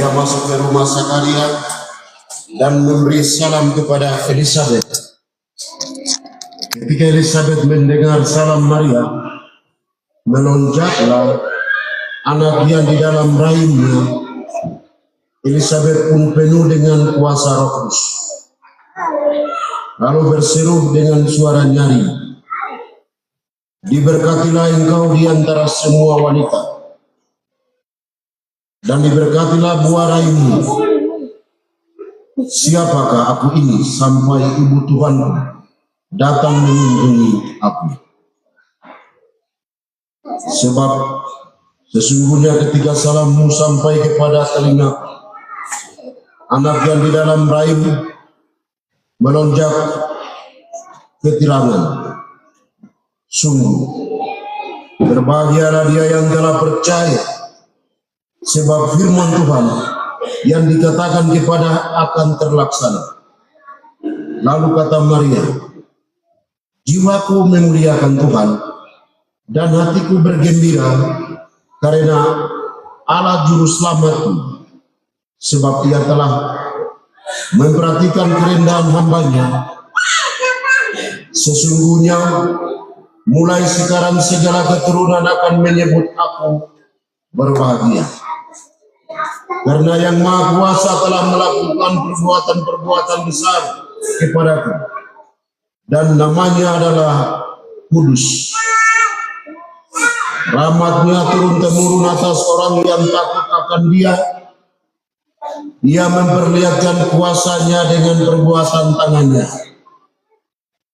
Dia masuk ke rumah Zakaria dan memberi salam kepada Elizabeth. Ketika Elizabeth mendengar salam Maria, melonjaklah anak yang di dalam rahimnya. Elizabeth pun penuh dengan kuasa Roh Kudus, lalu berseru dengan suara nyaring, "Diberkatilah engkau di antara semua wanita, dan diberkatilah buah rahimmu. Siapakah aku ini sampai ibu Tuhanku datang mengunjungi aku? Sebab sesungguhnya ketika salammu sampai kepada telingaku, anak yang di dalam rahim melonjak ketirangan. Sungguh, berbahagialah dia yang telah percaya, sebab firman Tuhan yang dikatakan kepada akan terlaksana." Lalu kata Maria, "Jiwaku memuliakan Tuhan, dan hatiku bergembira karena Allah Juru Selamatku, sebab Dia telah memperhatikan kerendahan hamba-Nya. Sesungguhnya mulai sekarang segala keturunan akan menyebut aku berbahagia, karena Yang Maha Kuasa telah melakukan perbuatan-perbuatan besar kepadaku, dan namanya adalah kudus. Rahmat-Nya turun-temurun atas orang yang takut akan Dia. Ia memperlihatkan kuasa-Nya dengan perbuatan tangan-Nya,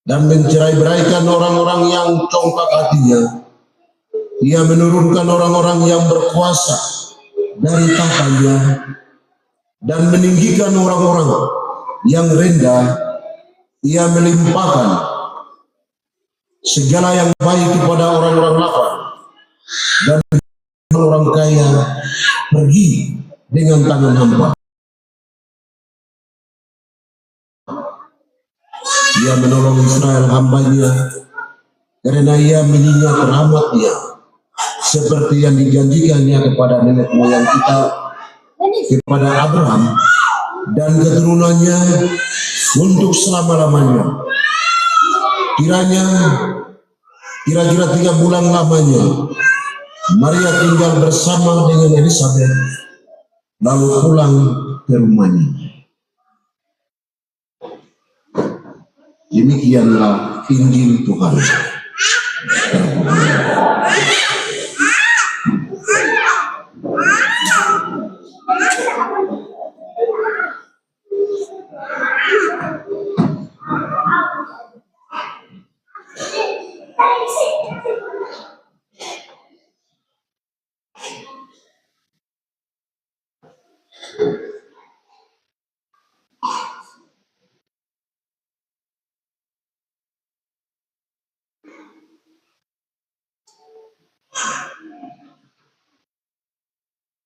dan mencerai-beraikan orang-orang yang congkak hatinya. Ia menurunkan orang-orang yang berkuasa dari tahtanya, dan meninggikan orang-orang yang rendah. Ia melimpahkan segala yang baik kepada orang-orang lapar, dan orang kaya pergi dengan tangan hamba. Ia menolong Israel hamba-Nya, karena Ia mengingat rahmat-Nya seperti yang dijanjikannya kepada nenek moyang kita, kepada Abraham dan keturunannya untuk selama-lamanya. Kiranya kira-kira 3 bulan lamanya Maria tinggal bersama dengan Elizabeth, lalu pulang ke rumahnya. Demikianlah Injil Tuhan.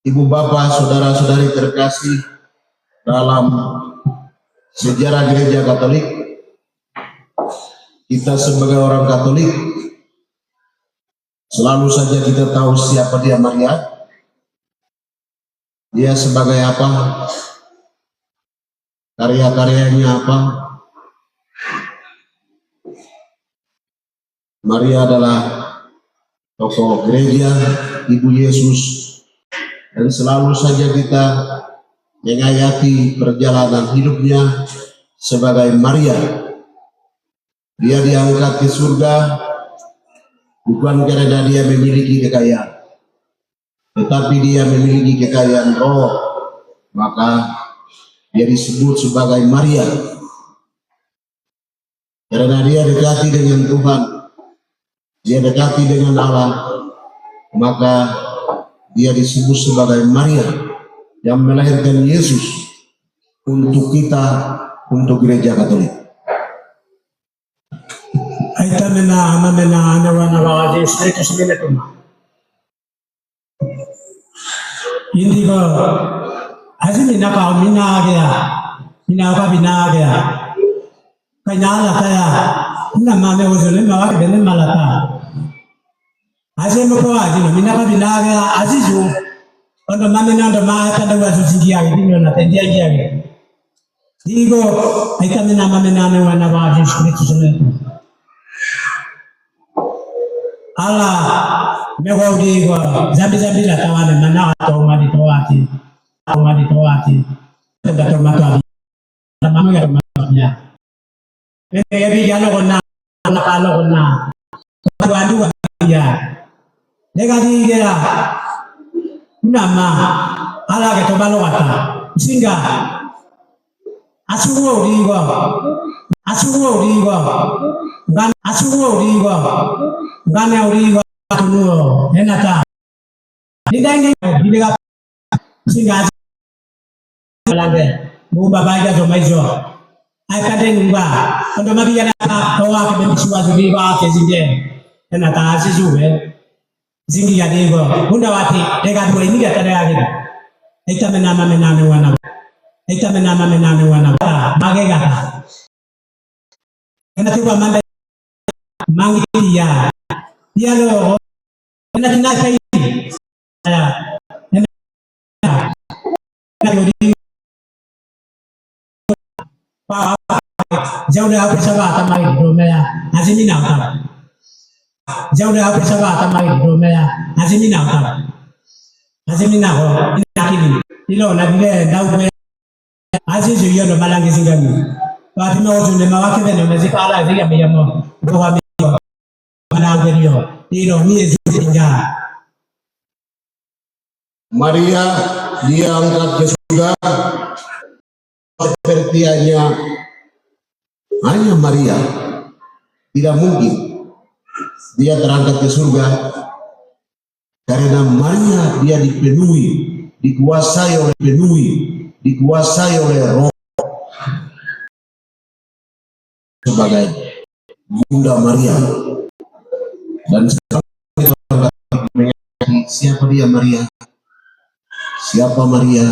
Ibu bapak, saudara-saudari terkasih dalam sejarah gereja Katolik, kita sebagai orang Katolik selalu saja kita tahu siapa dia Maria. Dia sebagai apa, karya-karyanya apa. Maria adalah tokoh gereja, Ibu Yesus. Dan selalu saja kita menghayati perjalanan hidupnya sebagai Maria. Dia diangkat ke surga bukan karena dia memiliki kekayaan, tetapi dia memiliki kekayaan roh. Maka dia disebut sebagai Maria, karena dia dekati dengan Tuhan, dia dekati dengan Allah. Maka dia disebut sebagai Maria yang melahirkan Yesus untuk kita, untuk gereja Katolik. Aita mena anawana wajib itu sebenarnya tu. Ini ko hasil mina kau mina gaya, kanyala kaya, nama usulnya mawak dengan malata. Hasil muka aja, mina gaya azizu, Ondo mame nando ma tanda watu zingia ndio na tendia ngia. Digo aikamena mame nane wana ba Yesu Kristo ne. Ala mewa digo zambi la tawane mana to mali toati. Tenda to matwa. Na mame ga matnya. Pega bi jalo kona nakalo kona. Tuandu ya. Lega digera nama ala ke tobalo kata singa asuwo digo ngane urigo tunuo enata didange dilega singa lande mumba baga zo maizo ai kade ngumba ondo mabiya na towa ke bisuwa zubiba ke zinge enata asizuwe zingi ya digo bunda wati dega dua ini gak ada lagi kita menama wana bagai kata karena tiba manda mangi dia lo karena tina kai ya jauh dah bersama tamai domea azimina utara jauh dah bersama tamai domea azimina ko inakili ilo na vile ndauwe azizu yono malangi zingani watu na watu ndema wake bene mezikala zia meyamo kwa miyo malangi ilo ni zinga. Maria diangkat ke surga seperti hanya Maria, tidak mungkin dia terangkat ke surga karena Maria dia dikuasai oleh Roh sebagai Bunda Maria. Dan sekarang siapa dia Maria? Siapa Maria?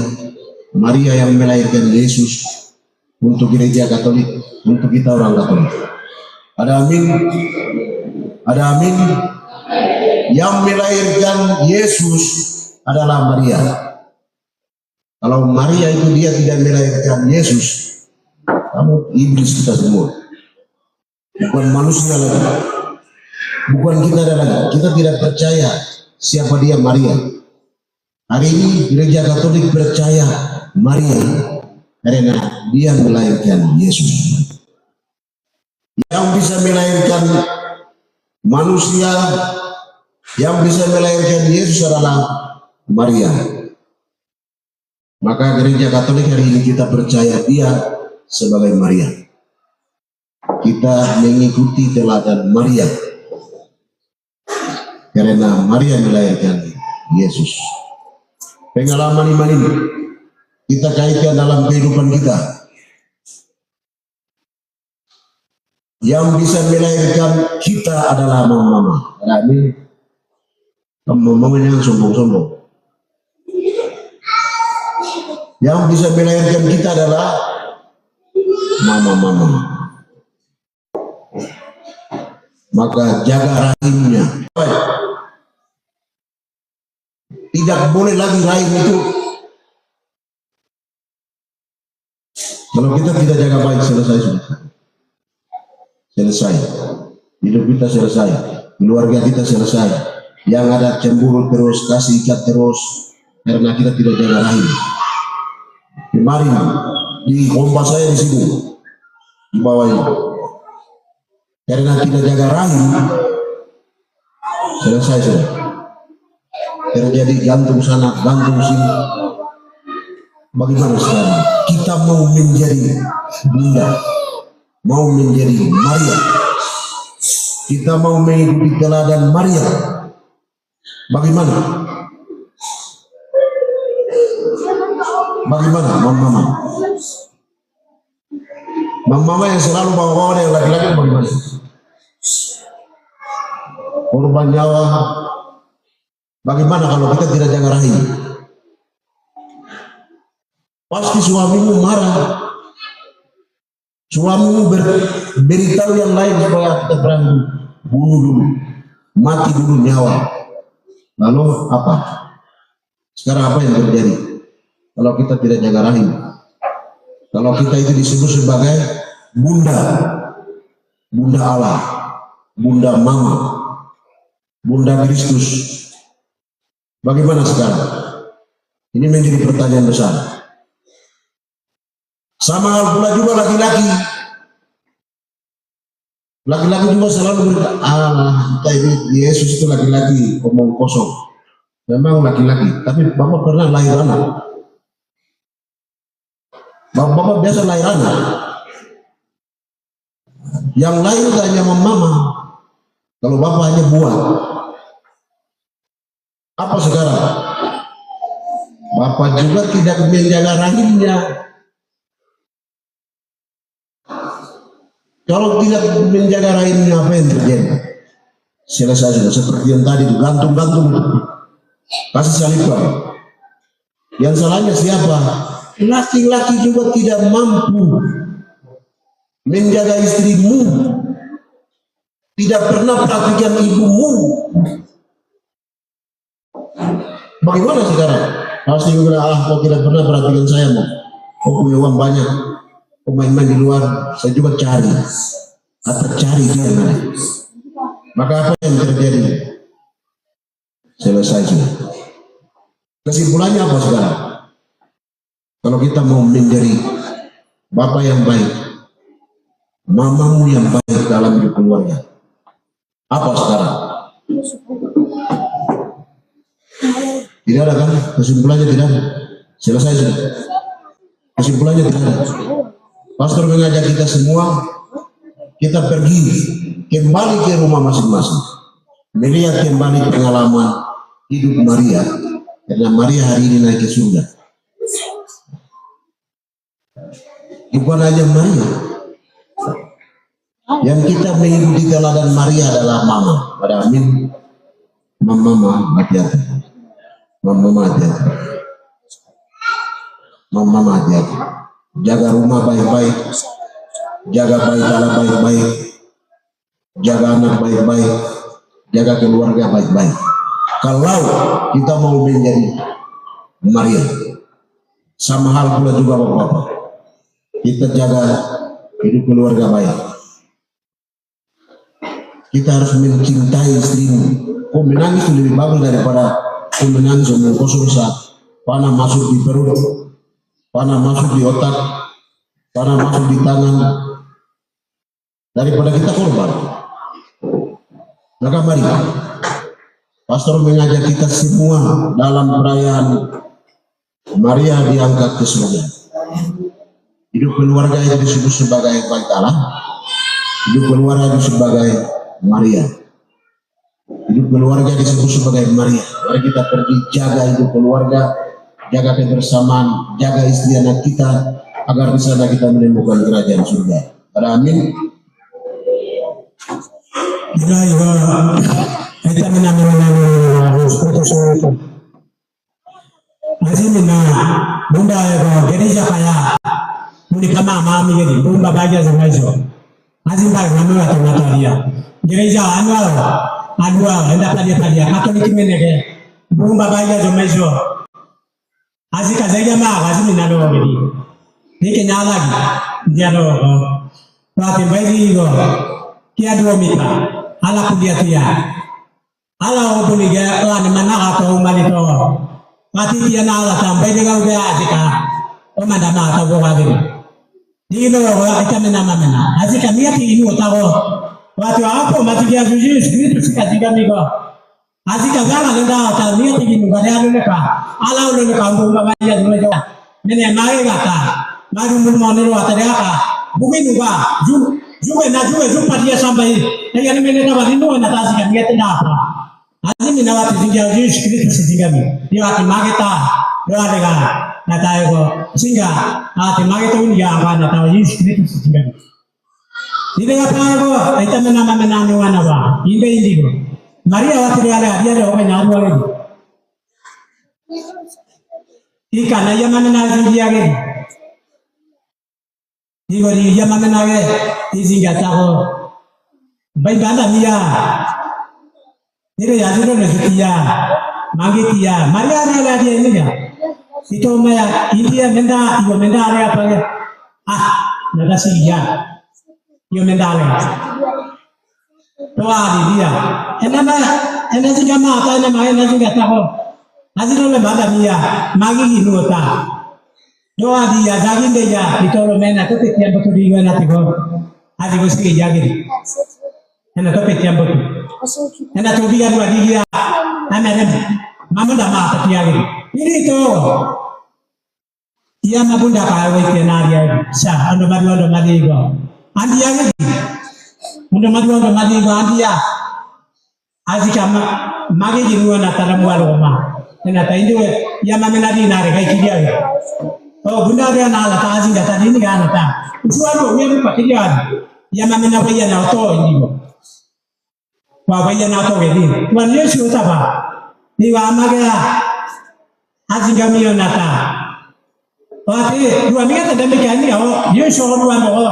Maria yang melahirkan Yesus untuk gereja Katolik, untuk kita orang Katolik. Ada amin? Ada amin? Yang melahirkan Yesus adalah Maria. Kalau Maria itu dia tidak melahirkan Yesus, kamu iblis kita semua. Bukan manusia lagi. Bukan kita lagi. Kita tidak percaya siapa dia Maria. Hari ini gereja Katolik percaya Maria karena dia melahirkan Yesus. Yang bisa melahirkan manusia, yang bisa melahirkan Yesus adalah Maria. Maka gereja Katolik hari ini kita percaya dia sebagai Maria. Kita mengikuti teladan Maria karena Maria melahirkan Yesus. Pengalaman iman ini kita kaitkan dalam kehidupan kita. Yang bisa melahirkan kita adalah mama. Amin. Mama yang sombong-sombong. Yang bisa melahirkan kita adalah mama. Maka jaga rahimnya. Tidak boleh lagi rahim itu. Kalau kita tidak jaga baik, selesai sudah. Selesai. Hidup kita selesai. Keluarga kita selesai. Yang ada cemburu terus, kasih ikat terus, karena kita tidak jaga rahim. Kemarin di kompas saya di sini, di bawah ini. Karena tidak jaga rahim, selesai sudah. Terjadi gantung sana, gantung sini. Bagaimana sekarang? Kita mau menjadi Bunda, mau menjadi Maria. Kita mau mengikuti teladan Maria. Bagaimana? Bagaimana, mama? Mama yang selalu bawa-bawa yang laki-laki bagaimana? Korban nyawa. Bagaimana kalau kita tidak jaga rahim? Pasti suamimu marah. Suamimu beritahu yang lain supaya kita berani bunuh dulu, mati dulu nyawa. Lalu apa? Sekarang apa yang terjadi kalau kita tidak jaga rahim? Kalau kita itu disebut sebagai bunda, bunda Allah, bunda mama, bunda Kristus. Bagaimana sekarang? Ini menjadi pertanyaan besar. Sama hal pula juga laki-laki. Laki-laki juga selalu berkata, kita ini Yesus itu laki-laki, omong kosong. Memang laki-laki, tapi Bapak pernah lahir anak. Bapak biasa lahir anak. Yang lain hanya mama. Kalau Bapak hanya buah. Apa sekarang? Bapak juga tidak menjaga rahimnya. Kalau tidak menjaga rahimnya, apa yang terjadi? Selesai sudah seperti yang tadi itu, gantung-gantung, kasih salibkan. Yang salahnya siapa? Laki-laki juga tidak mampu menjaga istrimu, tidak pernah perhatikan ibumu. Bagaimana sekarang? Pasti bilang, kau tidak pernah perhatikan saya, mau. Kau punya uang banyak, kau main-main di luar, saya juga cari. Atau cari dia mana. Maka apa yang terjadi? Selesai sudah. Kesimpulannya apa sekarang? Kalau kita mau menjadi bapak yang baik, mamamu yang baik dalam hidup keluarga, apa sekarang? Tidak ada kan? Kesimpulannya tidak ada. Selesai sudah. Kesimpulannya tidak ada. Pastor mengajak kita semua, kita pergi kembali ke rumah masing-masing, melihat kembali pengalaman hidup Maria, karena Maria hari ini naik ke surga. Bukan hanya Maria, yang kita mengikuti teladan Maria adalah mama. Pada amin, mama hati-hati, mama hati-hati, mama hati-hati. Jaga rumah baik-baik, jaga bayi Allah baik-baik, jaga anak baik-baik, jaga keluarga baik-baik. Kalau kita mau menjadi Maria, sama hal pula juga bapak-bapak, kita jaga hidup keluarga baik. Kita harus mencintai istrimu. Kau menangis lebih bagus daripada kau menangis omong kosong saat panah masuk di perut, panah masuk di otak, panah masuk di tangan, daripada kita korban. Maka mari pastor mengajak kita semua dalam perayaan Maria diangkat ke surga. Hidup keluarga itu disebut sebagai baik Allah, hidup keluarga itu sebagai Maria, hidup keluarga disebut sebagai Maria. Mari kita pergi jaga hidup keluarga, jaga kebersamaan, jaga istri anak kita, agar di sana kita menemukan kerajaan surga. Amin. Kita Azimina bunda ya gereja kaya muni kama mami gedi bunda bagia zamaizo azimba ngamwa tunataria gereja anwa enda tadia katoliki menege bunda bagia zamaizo azika zaija ma azimina no gedi dike nyalagi ndiano pati baiji go kia duomita ala kudiatia ala obuliga ala ni manaka to malito mati dia nala sampai dengan udah azika oma dama tahu wagini dino kita menama azika niati ini tahu waktu apa mati dia suji itu sikazika miko azika gala nenda ta niati ini pada anu neka ala ulu neka umum babaya dulu jauh nene mari kata mari umum monero atadaka bukan juga jumpa dia sampai dengan menena badino na azika niati apa azimi na watu zingia Yesu Kristo sijingami ni watu mageta doa dega na tayo singa ati mageta unia na tayo Yesu Kristo sijingami ni dega tayo ita menano wana ba inde go Maria watu dia do kanya ru lagi ika na yamana na zingia ge ni go di yamana na ge izinga tayo bai banda mia Nire yaziro ne zukia Magitia, Maria ada dia ini ya. Itu maya India menda, ibu menda ada apa ya? Nada sih ya. Ibu menda ada. Doa di dia. Enak sih kamu apa enak sih kata kau. Hasil oleh mana dia? Magi iniota. Doa dia, jagin dia. Itu orang mana tu petian betul dia nanti kau. Hasil kau sih jagin. Enak tu petian betul. Enak tu dia dua dia. Amen. Mama dah mata dia gitu. Ini tu. Ia mabunda kaya wei dia. Sah, ando madi go. Andi yang ni. Ando madi go andi ya. Azika magi jiruan atara mualo ma. Ena taindu ia mamenadi nare kai kidia. Oh bunda dia nala ta azika tadi ni kan ta. Suatu ia lupa kidia. Ia mamenadi ia na to ini go. Wa ia na to gedi. Tuan Yesus apa? Ni wa amaga azika mio nata. Wati dua minggu tadi begini oh Yesus orang dua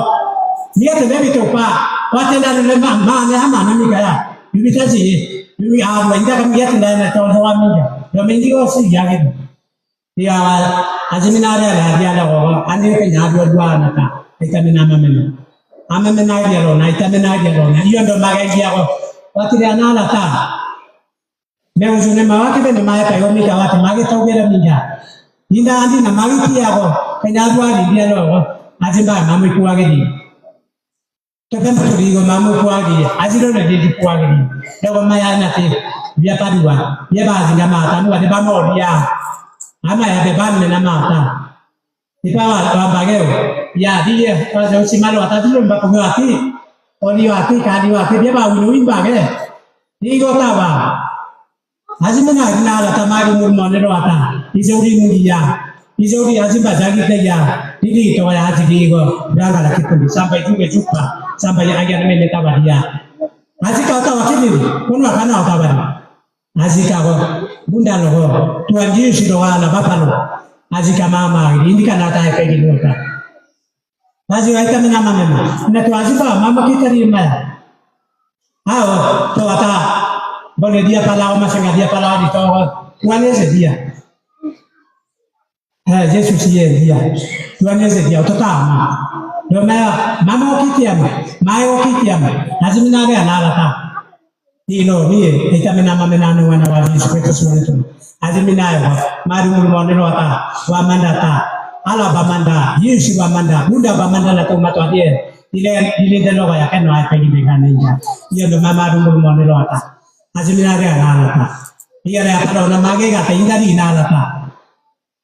dia tadi itu pak. Wati dah lemah mana ni kaya. Bisa sih, ini awal ini kan dia tidak ada tahun-tahun ni. Yang ini kau sih jangan. Dia azminare lah dia ada orang. Ane kan dua anak. Kita nama mana. Ame mana dia orang. Kita mana dia orang. Ia dah magai dia orang. Waktu dia anak tak. Memang sudah mahu kita ni magai kayu ni kawat magai tahu dia minyak. Indah andi nama dia orang. Kena dua dia orang. Azminare mamu kuat dia. Tapi betul mamu kuagi, aziro na jadi kuagi. Kalau maya nanti dia padua, dia bahas dengan mata, nu ada bamo dia. Ama ya beban dengan mata. Di bawah bagel, ya dia kalau si malu atas itu mbak penguati, oliwati kadiwati dia bawa minuin bagel. Ini kota apa? Azim mana kenal atau malu murmon itu apa? Izauri mulia. Izauri azim bajagi dia. Ini itu ya azim dia berangkat kita sampai juga. Sampai akhirnya mereka dia. Masih kau tahu kini, pun makan apa baru? Masih kau bunda loh, Tuhan Yesus doa lah bapa loh. Masih kau mama ini kan ada yang kayak gitu kan? Masih kita menama memang. Nah Tuhan sih mama kita di mana? Tuh kata boleh dia palau masih nggak dia palau di Tuhan Yesus dia. Yesus dia. Tuhan Yesus dia. Itu tahu. Domaya mama okitiam, mayo okitiam. Azminare analata. Ino ni kita menama wana wali seperti itu. Azminare mari mulmonero ata wamandata. Ala bamanda, Yesus bamanda, Buddha bamanda la to matwa dia. Dile delo ya kan wa pe ni kan ninja. Ia do mama mulmonero ata. Azminare analata. Ia ya kalau namage kata indari analata.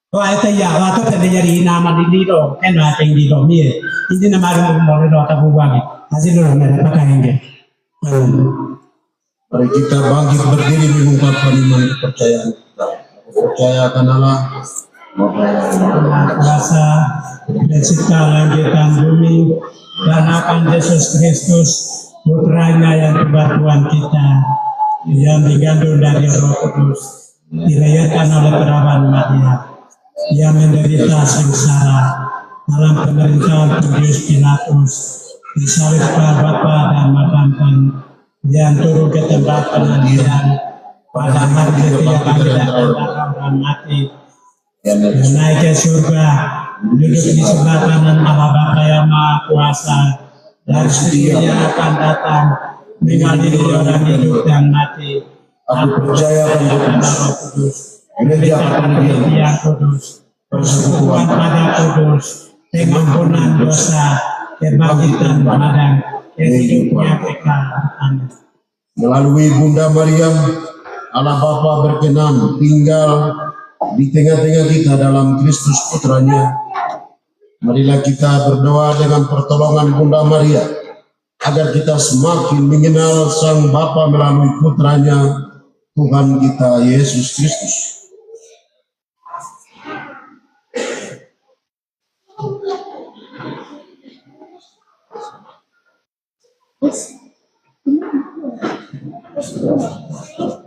Oh ayat ya, waktu terjadi nama di do, kan ada yang di do ni. Ini nama rumah mulai do tak buat ni. Hasil do mana pakai ini. Mari kita bangkit berdiri mengungkapkan iman kepercayaan kita. Percaya akan Allah, kuasa mencipta langit dan bumi dan akan Yesus Kristus putranya yang kebatuan kita yang digandung dari Roh Kudus dilahirkan oleh perawan Maria. Ia menderita sengsara dalam pemerintahan Pontius Pilatus, disalib Bapa dan makamkan, yang turun ke tempat pengadilan pada hari ketiga tidak orang mati, dan naik ke surga, duduk di sebelah kanan Allah Bapa yang Maha Kuasa, dan sesungguhnya akan datang mengadili orang hidup dan mati. aku percaya akan Roh Kudus, gereja yang kudus, persekutuan pada kudus, pengampunan dosa, kebangkitan badan, hidupnya kekal. Amin. Melalui Bunda Maria, Allah Bapa berkenan tinggal di tengah-tengah kita dalam Kristus Putranya. Marilah kita berdoa dengan pertolongan Bunda Maria, agar kita semakin mengenal Sang Bapa melalui Putranya, Tuhan kita Yesus Kristus. Yes.